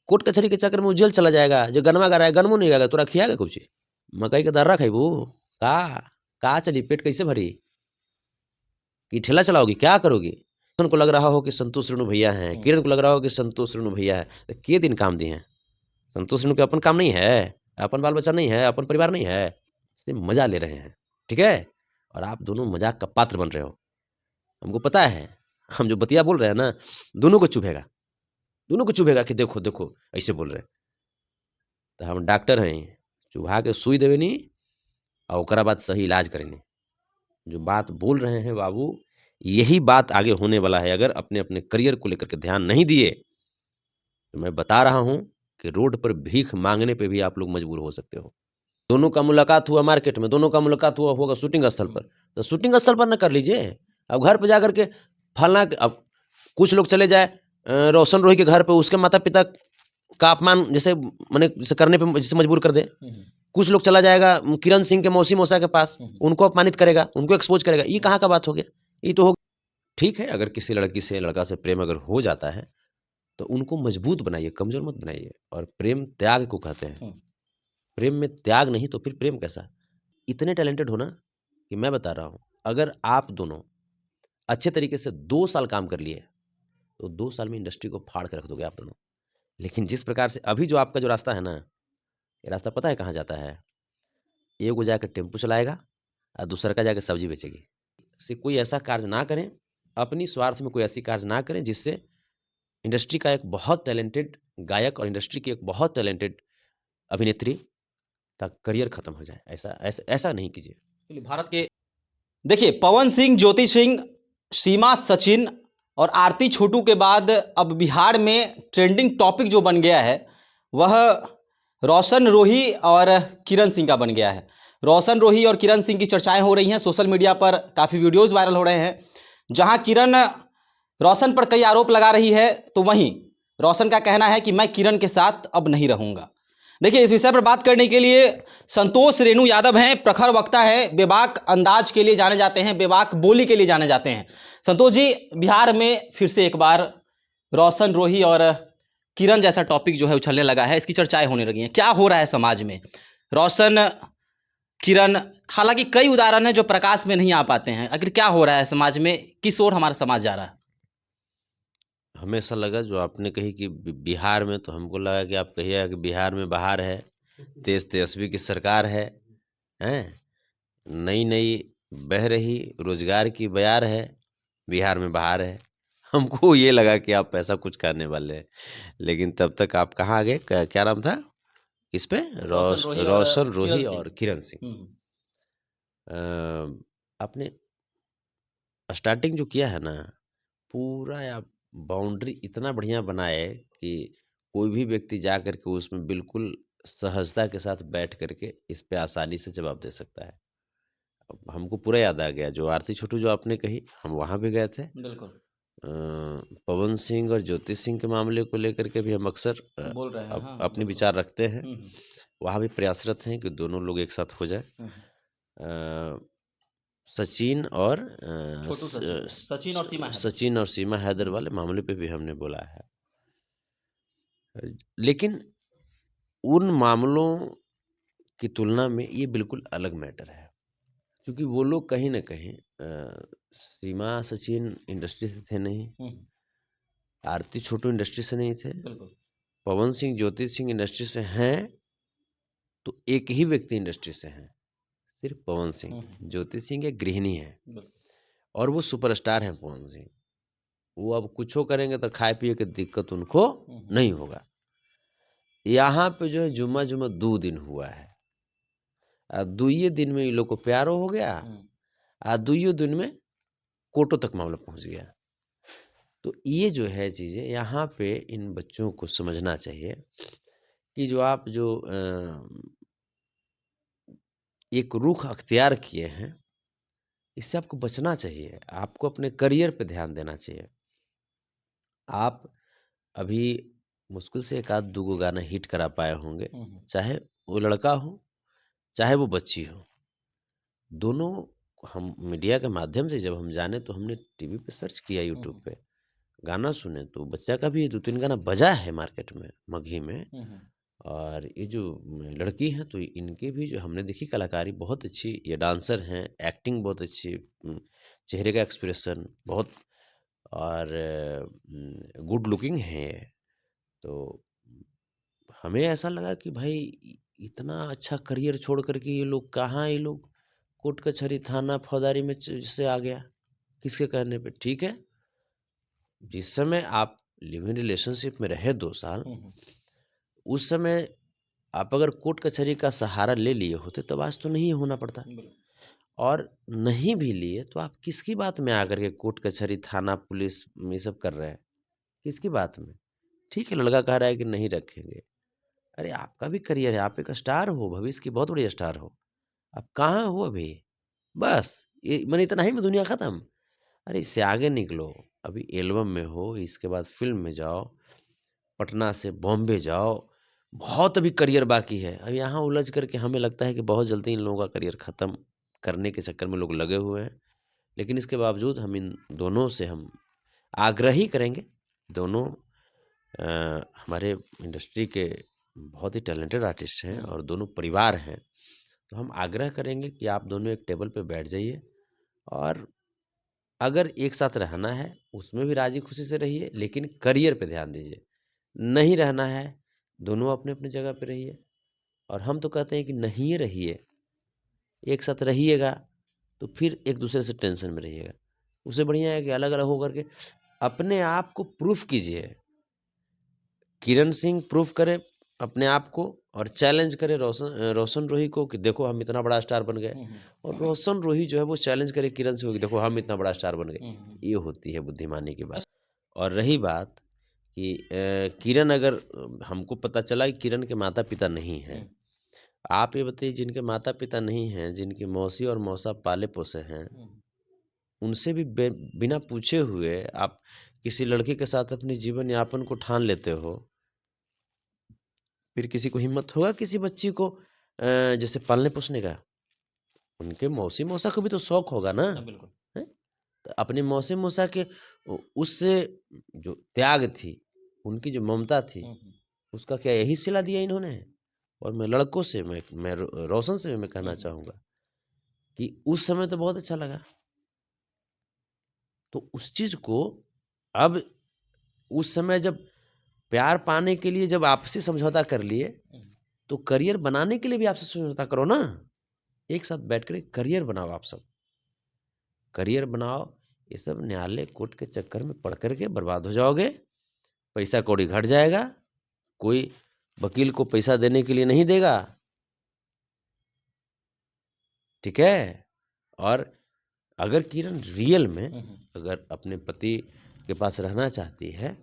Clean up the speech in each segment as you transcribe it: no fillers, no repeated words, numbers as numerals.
Court कचहरी के चक्कर में वो जेल चला जाएगा। जो गनमा गा रहा है गनमो नहीं गाएगा, तोरा खियाएगा कुछ? मकई के दर्रा खइबू का चली? पेट कैसे भरी? कि ठेला चलाओगी? क्या करोगी? को लग रहा हो कि संतोष रेणु भैया हैं, किरण को लग रहा हो कि संतोष रेणु भैया है, तो के दिन काम दिए हैं? संतोष रेणु के अपन काम नहीं है, अपन बाल बच्चा नहीं है, अपन परिवार नहीं है, इससे मजा ले रहे हैं, ठीक है? और आप दोनों मजाक का पात्र बन रहे हो। हमको पता है, हम जो बतिया बोल रहे हैं ना, दोनों को चुभेगा, दोनों को चुभेगा कि देखो देखो ऐसे बोल रहे हैं। तो हम डॉक्टर हैं, चुभा के सुई देवे नहीं और ओकरा बाद सही इलाज करेंगे। जो बात बोल रहे हैं बाबू, यही बात आगे होने वाला है। अगर अपने अपने करियर को लेकर के ध्यान नहीं दिए तो मैं बता रहा हूं कि रोड पर भीख मांगने पे भी आप लोग मजबूर हो सकते हो। दोनों का मुलाकात हुआ मार्केट में, दोनों का मुलाकात हुआ होगा शूटिंग स्थल पर, तो शूटिंग स्थल पर ना कर लीजिए। अब घर पे जाकर के फलना, अब कुछ लोग चले जाए रोशन रोही के घर पे, उसके माता पिता का अपमान जैसे मैंने जैसे करने पे जैसे मजबूर कर दे। कुछ लोग चला जाएगा किरण सिंह के मौसी मौसा के पास, उनको अपमानित करेगा, उनको एक्सपोज करेगा। ये कहाँ का बात हो गया? ये तो हो ठीक है। अगर किसी लड़की से लड़का से प्रेम अगर हो जाता है तो उनको मजबूत बनाइए, कमजोर मत बनाइए। और प्रेम त्याग को कहते हैं, प्रेम में त्याग नहीं तो फिर प्रेम कैसा? इतने टैलेंटेड हो ना कि मैं बता रहा हूं, अगर आप दोनों अच्छे तरीके से 2 साल काम कर लिए तो 2 साल में इंडस्ट्री को फाड़ के रख दोगे आप दोनों। लेकिन जिस प्रकार से अभी जो आपका जो रास्ता है ना, ये रास्ता पता है कहाँ जाता है? एगो जाकर टेम्पू चलाएगा और दूसरा का जाकर सब्जी बेचेगी। से कोई ऐसा कार्य ना करें, अपनी स्वार्थ में कोई ऐसी कार्य ना करें जिससे इंडस्ट्री का एक बहुत टैलेंटेड गायक और इंडस्ट्री की एक बहुत टैलेंटेड अभिनेत्री का करियर खत्म हो जाए। ऐसा ऐसा ऐसा नहीं कीजिए। चलिए, भारत के देखिए, पवन सिंह, ज्योति सिंह, सीमा, सचिन और आरती छोटू के बाद अब बिहार में ट्रेंडिंग टॉपिक जो बन गया है वह रोशन रोही और किरण सिंह का बन गया है। रोशन रोही और किरण सिंह की चर्चाएं हो रही हैं, सोशल मीडिया पर काफ़ी वीडियोस वायरल हो रहे हैं, जहां किरण रोशन पर कई आरोप लगा रही है, तो वहीं रोशन का कहना है कि मैं किरण के साथ अब नहीं रहूंगा। देखिए, इस विषय पर बात करने के लिए संतोष रेणु यादव हैं, प्रखर वक्ता है, बेबाक अंदाज के लिए जाने जाते हैं, बेबाक बोली के लिए जाने जाते हैं। संतोष जी, बिहार में फिर से एक बार रोशन रोही और किरण जैसा टॉपिक जो है उछलने लगा है, इसकी चर्चाएं होने लगी हैं। क्या हो रहा है समाज में? रोशन, किरण, हालांकि कई उदाहरण हैं जो प्रकाश में नहीं आ पाते हैं। आखिर क्या हो रहा है समाज में? किस ओर हमारा समाज जा रहा है? हमें ऐसा लगा जो आपने कही कि बिहार में, तो हमको लगा कि आप कहिएगा कि बिहार में बहार है, तेज तेजस्वी की सरकार है, हैं? नई नई बह रही रोजगार की बयार है, बिहार में बहार है। हमको ये लगा कि आप ऐसा कुछ करने वाले हैं, लेकिन तब तक आप कहाँ आ गए? क्या नाम था इस पे? रोशन रोही और किरण सिंह। आपने स्टार्टिंग जो किया है ना, पूरा आप बाउंड्री इतना बढ़िया बनाए कि कोई भी व्यक्ति जा करके उसमें बिल्कुल सहजता के साथ बैठ करके इस पे आसानी से जवाब दे सकता है। अब हमको पूरा याद आ गया जो आरती छोटू जो आपने कही, हम वहाँ भी गए थे। बिल्कुल पवन सिंह और ज्योति सिंह के मामले को लेकर के भी हम अक्सर बोल रहे हैं, हाँ, अपने बिल्कुल। विचार रखते हैं। वहाँ भी प्रयासरत हैं कि दोनों लोग एक साथ हो जाए। सचिन और सचिन और सीमा हैदर वाले मामले पे भी हमने बोला है। लेकिन उन मामलों की तुलना में ये बिल्कुल अलग मैटर है, क्योंकि वो लोग कहीं ना कहीं सीमा सचिन इंडस्ट्री से थे नहीं, आरती छोटू इंडस्ट्री से नहीं थे, पवन सिंह ज्योति सिंह इंडस्ट्री से हैं, तो एक ही व्यक्ति इंडस्ट्री से हैं, सिर्फ पवन सिंह। ज्योति सिंह एक गृहिणी है और वो सुपरस्टार हैं पवन सिंह। वो अब कुछ करेंगे तो खाए पिए की दिक्कत उनको नहीं होगा। यहाँ पे जो है जुम्मा 2 दिन हुआ है, और 2 दिन में ये लोग को प्यारो हो गया, और 2 दिन में कोर्टों तक मामला पहुंच गया। तो ये जो है चीज़ें यहाँ पे इन बच्चों को समझना चाहिए कि जो आप जो एक रुख अख्तियार किए हैं, इससे आपको बचना चाहिए। आपको अपने करियर पे ध्यान देना चाहिए। आप अभी मुश्किल से 1 आध 2 गाना हिट करा पाए होंगे, चाहे वो लड़का हो चाहे वो बच्ची हो। दोनों हम मीडिया के माध्यम से जब हम जाने तो हमने टीवी पे सर्च किया, यूट्यूब पे, गाना सुने तो बच्चा का भी 2-3 गाना बजा है मार्केट में, मगही में। और ये जो लड़की हैं तो इनकी भी जो हमने देखी कलाकारी बहुत अच्छी, ये डांसर हैं, एक्टिंग बहुत अच्छी, चेहरे का एक्सप्रेशन बहुत, और गुड लुकिंग है ये। तो हमें ऐसा लगा कि भाई इतना अच्छा करियर छोड़ कर के ये लोग कहाँ, ये लोग कोर्ट कचहरी थाना फौजदारी में से आ गया, किसके कहने पे? ठीक है, जिस समय आप लिव इन रिलेशनशिप में रहे 2 साल, उस समय आप अगर कोर्ट कचहरी का सहारा ले लिए होते तब आज तो नहीं होना पड़ता। और नहीं भी लिए तो आप किसकी बात में आकर के कोर्ट कचहरी थाना पुलिस ये सब कर रहे हैं? किसकी बात में? ठीक है, लड़का कह रहा है कि नहीं रखेंगे। अरे आपका भी करियर है, आप एक स्टार हो, भविष्य की बहुत बड़ी स्टार हो। आप कहाँ हो अभी? बस ये माने इतना ही में दुनिया खत्म? अरे इससे आगे निकलो। अभी एल्बम में हो, इसके बाद फ़िल्म में जाओ, पटना से बॉम्बे जाओ, बहुत अभी करियर बाकी है। अब यहाँ उलझ कर के हमें लगता है कि बहुत जल्दी इन लोगों का करियर ख़त्म करने के चक्कर में लोग लगे हुए हैं। लेकिन इसके बावजूद हम इन दोनों से हम आग्रह ही करेंगे, दोनों हमारे इंडस्ट्री के बहुत ही टैलेंटेड आर्टिस्ट हैं और दोनों परिवार हैं। तो हम आग्रह करेंगे कि आप दोनों एक टेबल पे बैठ जाइए, और अगर एक साथ रहना है, उसमें भी राज़ी खुशी से रहिए, लेकिन करियर पे ध्यान दीजिए। नहीं रहना है, दोनों अपने-अपने जगह पे रहिए, और हम तो कहते हैं कि नहीं रहिए, एक साथ रहिएगा, तो फिर एक-दूसरे से टेंशन में रहिएगा। उससे बढ़िया है कि अलग-अलग होकर के अपने आप को प्रूफ़ कीजिए। किरण सिंह प्रूफ़ करे अपने आप को, और चैलेंज करे रोशन रोही को कि देखो हम इतना बड़ा स्टार बन गए, और रोशन रोही जो है वो चैलेंज करे किरण सिंह को कि देखो हम इतना बड़ा स्टार बन गए। ये होती है बुद्धिमानी की बात। और रही बात कि किरण, अगर हमको पता चला कि किरण के माता-पिता नहीं हैं, आप ये बताइए जिनके माता-पिता नहीं हैं, जिनकी मौसी और मौसा पाले-पोसे हैं, उनसे भी बिना पूछे हुए आप किसी लड़की के साथ अपने जीवन यापन को ठान लेते हो, फिर किसी को हिम्मत होगा किसी बच्ची को जैसे पालने-पोसने का? उनके मौसी-मौसा को भी तो शौक होगा ना? बिल्कुल। हैं? तो अपने मौसी-मौसा के उस जो त्याग थी, उनकी जो ममता थी, उसका क्या यही सिला दिया इन्होंने? और मैं लड़कों से, मैं रोशन से मैं कहना चाहूँगा कि उस समय तो बहुत अच्छा लगा। तो उस चीज़ को अब, उस समय जब प्यार पाने के लिए जब आपसी समझौता कर लिए, तो करियर बनाने के लिए भी आपसे समझौता करो ना। एक साथ बैठ कर एक करियर बनाओ आप सब। करियर बनाओ, ये सब न्यायालय कोर्ट के चक्कर में पड़ कर के बर्बाद हो जाओगे, पैसा कौड़ी घट जाएगा, कोई वकील को पैसा देने के लिए नहीं देगा, ठीक है? और अगर किरण रियल में अगर अपने पति के पास रहना चाहती है,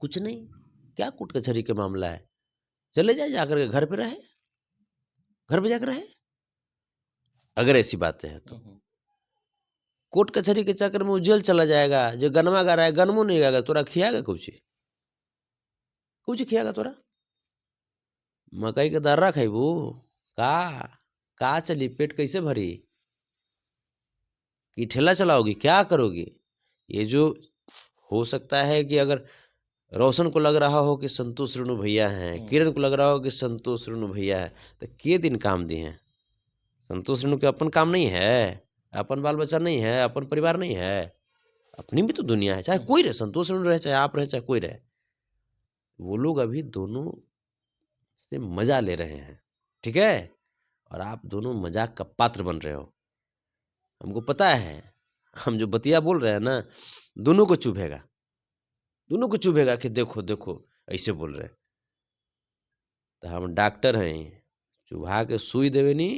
कुछ नहीं, क्या कोर्ट कचहरी के मामला है, चले जाए जाकर के घर पे रहे, घर पे जाकर रहे, अगर ऐसी बातें हैं तो। कोर्ट कचहरी के चक्कर में वो जेल चला जाएगा, जो गनमा गा रहा है गनमो नहीं गाएगा, तोरा खियाएगा कुछ? कुछ खियाएगा तोरा? मकई के दर्रा खइबू? का चली, पेट कैसे भरी? कि ठेला चलाओगी, क्या करोगी? ये जो हो सकता है कि अगर रोशन को लग रहा हो कि संतोष रेणु भैया हैं, किरण को लग रहा हो कि संतोष रेणु भैया है, तो के दिन काम दिए हैं? संतोष रेणु के अपन काम नहीं है? अपन बाल बच्चा नहीं है? अपन परिवार नहीं है? अपनी भी तो दुनिया है, चाहे कोई रहे, संतोष रेणु रहे, चाहे आप रहे, चाहे कोई रहे। वो लोग अभी दोनों से मजा ले रहे हैं, ठीक है? और आप दोनों मजाक का पात्र बन रहे हो। हमको पता है, हम जो बतिया बोल रहे हैं ना, दोनों को चुभेगा, दोनों को चुभेगा कि देखो देखो ऐसे बोल रहे हैं। तो हम डॉक्टर हैं, चुभा के सुई देवेनी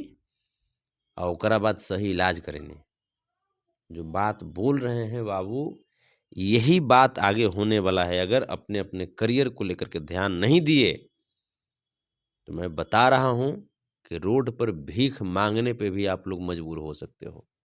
और ओकरा बाद सही इलाज करेनी। जो बात बोल रहे हैं बाबू, यही बात आगे होने वाला है। अगर अपने अपने करियर को लेकर के ध्यान नहीं दिए, तो मैं बता रहा हूँ कि रोड पर भीख मांगने पे भी आप लोग मजबूर हो सकते हो।